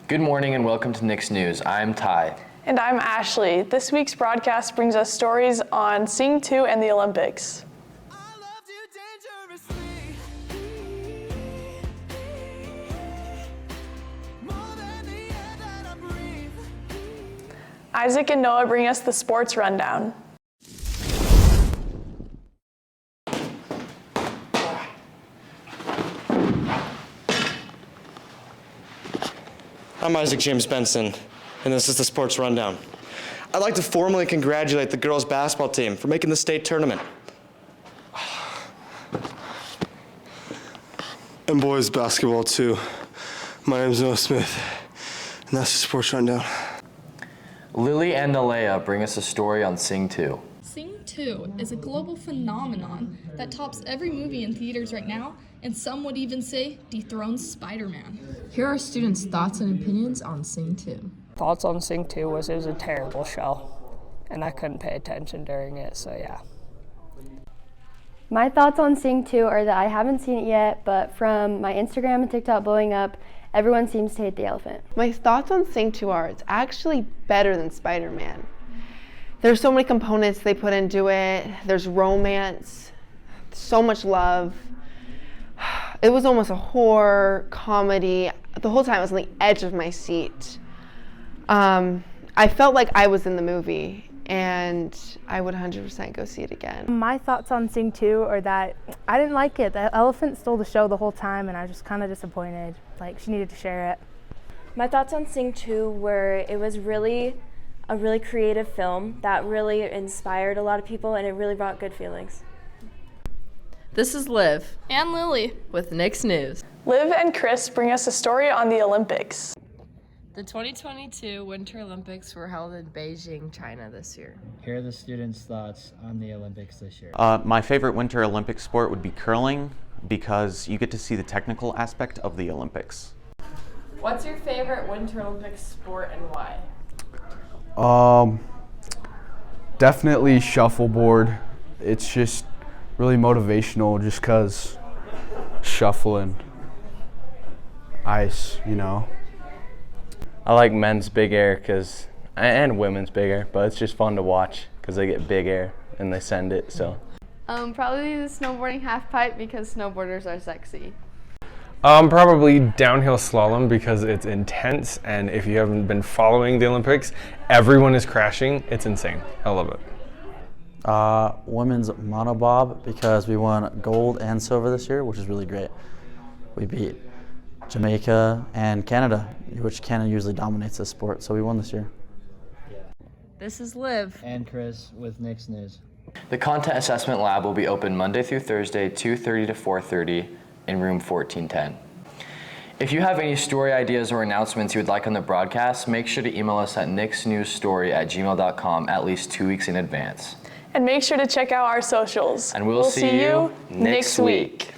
Good morning and welcome to Nick's News. I'm Ty. And I'm Ashley. This week's broadcast brings us stories on Sing 2 and the Olympics. Isaac and Noah bring us the sports rundown. I'm Isaac James Benson, and this is the Sports Rundown. I'd like to formally congratulate the girls' basketball team for making the state tournament. And boys' basketball, too. My name's Noah Smith, and that's the Sports Rundown. Lily and Nalea bring us a story on Sing 2. Sing 2 is a global phenomenon that tops every movie in theaters right now, and some would even say dethrones Spider-Man. Here are students' thoughts and opinions on Sing 2. Thoughts on Sing 2 was it was a terrible show, and I couldn't pay attention during it, so yeah. My thoughts on Sing 2 are that I haven't seen it yet, but from my Instagram and TikTok blowing up, everyone seems to hate the elephant. My thoughts on Sing 2 are it's actually better than Spider-Man. There's so many components they put into it. There's romance, so much love. It was almost a horror comedy. The whole time I was on the edge of my seat. I felt like I was in the movie, and I would 100% go see it again. My thoughts on Sing 2 are that I didn't like it. The elephant stole the show the whole time, and I was just kind of disappointed. Like, she needed to share it. My thoughts on Sing 2 were it was really a really creative film that really inspired a lot of people, and it really brought good feelings. This is Liv And Lily. with Nick's News. Liv and Chris bring us a story on the Olympics. The 2022 Winter Olympics were held in Beijing, China this year. Here are the students' thoughts on the Olympics this year. My favorite Winter Olympic sport would be curling because you get to see the technical aspect of the Olympics. What's your favorite Winter Olympic sport and why? Definitely shuffleboard. It's just really motivational just because shuffling ice, you know. I like men's big air and women's big air, but it's just fun to watch because they get big air and they send it, so. Probably the snowboarding half pipe because snowboarders are sexy. Probably downhill slalom because it's intense, and if you haven't been following the Olympics, everyone is crashing. It's insane. I love it. Women's monobob because we won gold and silver this year, which is really great. We beat Jamaica and Canada, which Canada usually dominates this sport, so we won this year. This is Liv And Chris with Nick's News. The Content Assessment Lab will be open Monday through Thursday, 2:30 to 4:30 in room 1410. If you have any story ideas or announcements you would like on the broadcast, make sure to email us at nicksnewsstory@gmail.com at least 2 weeks in advance. And make sure to check out our socials. And we'll see you next week.